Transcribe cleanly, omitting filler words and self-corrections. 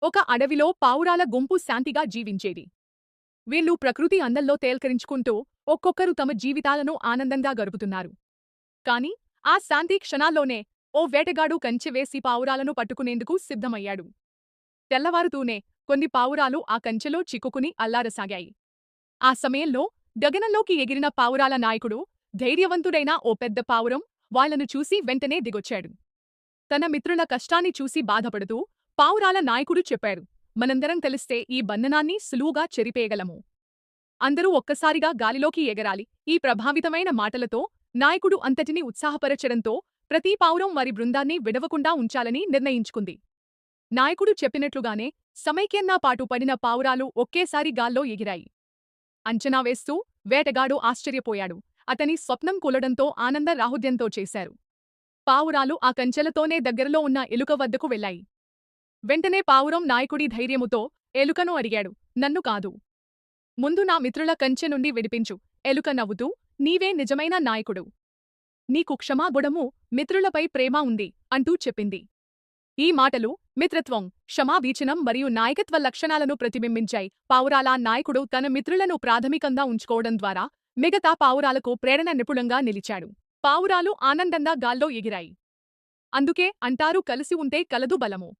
ఒక అడవిలో పావురాల గుంపు శాంతిగా జీవించేది. వీళ్ళు ప్రకృతి అందంలో తేల్కరించుకుంటూ ఒక్కొక్కరు తమ జీవితాలను ఆనందంగా గడుపుతున్నారు. కాని ఆ శాంతి క్షణాల్లోనే ఓ వేటగాడు కంచె వేసి పావురాలను పట్టుకునేందుకు సిద్ధమయ్యాడు. తెల్లవారుతూనే కొన్ని పావురాలు ఆ కంచెలో చిక్కుకుని అల్లారసాగాయి. ఆ సమయంలో గగనంలోకి ఎగిరిన పావురాల నాయకుడు, ధైర్యవంతుడైన ఓ పెద్ద పావురం, వాళ్లను చూసి వెంటనే దిగొచ్చాడు. తన మిత్రుల కష్టాన్ని చూసి బాధపడుతూ పావురాల నాయకుడు చెప్పాడు, మనందరం కలిస్తే ఈ బంధనాన్ని సులువుగా చెరిపేయగలము. అందరూ ఒక్కసారిగా గాలిలోకి ఎగరాలి. ఈ ప్రభావితమైన మాటలతో నాయకుడు అంతటినీ ఉత్సాహపరచడంతో ప్రతి పావురం వారి బృందాన్ని విడవకుండా ఉంచాలని నిర్ణయించుకుంది. నాయకుడు చెప్పినట్లుగానే సమైక్యంగా పాటు పడిన పావురాలు ఒకేసారి గాల్లో ఎగిరాయి. అంచనా వేస్తూ వేటగాడు ఆశ్చర్యపోయాడు. అతని స్వప్నం కూలడంతో ఆనంద రాహుద్యంతో చేశారు. పావురాలు ఆ కంచెలతోనే దగ్గరలో ఉన్న ఎలుక వద్దకు వెళ్ళాయి. వెంటనే పావురం నాయకుడి ధైర్యముతో ఎలుకను అడిగాడు, నన్ను కాదు, ముందు నా మిత్రుల కంచె నుండి విడిపించు. ఎలుక నవ్వుతూ, నీవే నిజమైన నాయకుడు. నీకు క్షమాగుణము, మిత్రులపై ప్రేమ ఉంది అంటూ చెప్పింది. ఈ మాటలు మిత్రత్వం, క్షమాభీచనం మరియు నాయకత్వ లక్షణాలను ప్రతిబింబించాయి. పావురాల నాయకుడు తన మిత్రులను ప్రాథమికంగా ఉంచుకోవడం ద్వారా మిగతా పావురాలకు ప్రేరణ నిపుణంగా నిలిచాడు. పావురాలు ఆనందంగా గాల్లో ఎగిరాయి. అందుకే అంటారు, కలిసి ఉంటే కలదు బలము.